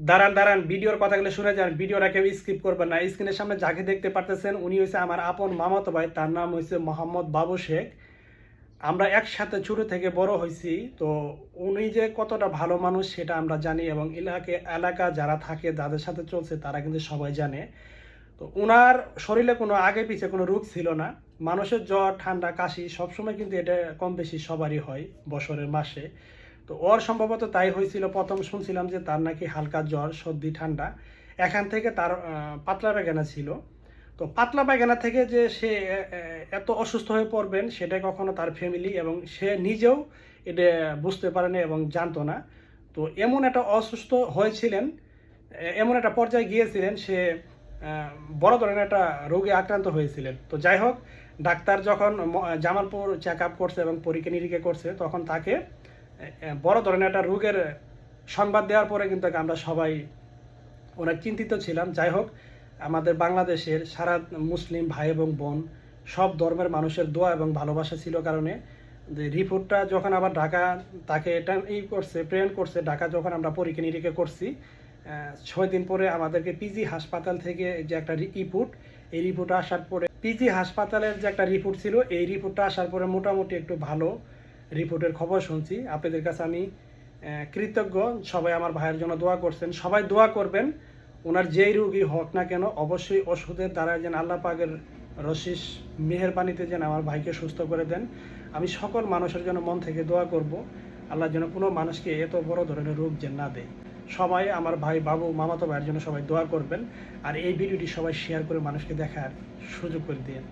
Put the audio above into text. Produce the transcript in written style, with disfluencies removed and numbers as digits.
দাঁড়ান দাঁড়ান, ভিডিওর কথাগুলো শুনে যান, ভিডিওটা কেউ স্কিপ করবেন না। স্ক্রিনের সামনে যাকে দেখতে পারতেছেন উনি হচ্ছে আমার আপন মামাতো ভাই, তার নাম হচ্ছে মোহাম্মদ বাবু শেখ। আমরা একসাথে ছোট থেকে বড় হয়েছি। তো উনি যে কতটা ভালো মানুষ সেটা আমরা জানি, এবং এলাকা যারা থাকে যাদের সাথে চলছে তারা কিন্তু সবাই জানে। তো উনার শরীরে কোনো আগে পিছে কোনো রোগ ছিল না। মানুষের জ্বর ঠান্ডা কাশি সবসময় কিন্তু এটা কম বেশি সবারই হয় বছরের মাসে। তো ওর সম্ভবত তাই হয়েছিল। প্রথম শুনছিলাম যে তার নাকি হালকা জ্বর সর্দি ঠান্ডা, এখান থেকে তার পাতলা পায়খানা ছিল। তো পাতলা পায়খানা থেকে যে সে এত অসুস্থ হয়ে পড়বেন সেটা কখনো তার ফ্যামিলি এবং সে নিজেও এটা বুঝতে পারেনি এবং জানতো না। তো এমন একটা অসুস্থ হয়েছিলেন, এমন একটা পর্যায়ে গিয়েছিলেন সে আহ, বড় ধরনের একটা রোগে আক্রান্ত হয়েছিলেন। তো যাই হোক, ডাক্তার যখন জামালপুর চেক আপ করছে এবং পরীক্ষা নিরীক্ষা করছে তখন তাকে বড় ধরনের একটা রোগের সংবাদ দেওয়ার পরে কিন্তু আমরা সবাই অনেক চিন্তিত ছিলাম। যাই হোক, আমাদের বাংলাদেশের সারা মুসলিম ভাই এবং বোন সব ধর্মের মানুষের দোয়া এবং ভালোবাসা ছিল কারণে যে রিপোর্টটা যখন আবার ঢাকা তাকে এটা করছে প্রেরণ করছে ঢাকা, যখন আমরা পরীক্ষা নিরীক্ষা করছি 6 দিন পরে আমাদেরকে পিজি হাসপাতাল থেকে যে একটা রিপোর্ট, এই রিপোর্ট আসার পরে পিজি হাসপাতালের যে একটা রিপোর্ট ছিল এই রিপোর্টটা আসার পরে মোটামুটি একটু ভালো রিপোর্টের খবর শুনছি। আপনাদের কাছে আমি কৃতজ্ঞ। সবাই আমার ভাইয়ের জন্য দোয়া করছেন, সবাই দোয়া করবেন। ওনার যেই রোগী হোক না কেন অবশ্যই ওষুধের দ্বারা যেন আল্লাহ পাকের রশিস মেহেরবানিতে যেন আমার ভাইকে সুস্থ করে দেন। আমি সকল মানুষের জন্য মন থেকে দোয়া করব, আল্লাহ যেন কোনো মানুষকে এত বড় ধরনের রোগ যেন না দেয়। সবাই আমার ভাই বাবু মামাতো ভাইয়ের জন্য সবাই দোয়া করবেন। আর এই ভিডিওটি সবাই শেয়ার করে মানুষকে দেখার সুযোগ করে দিন।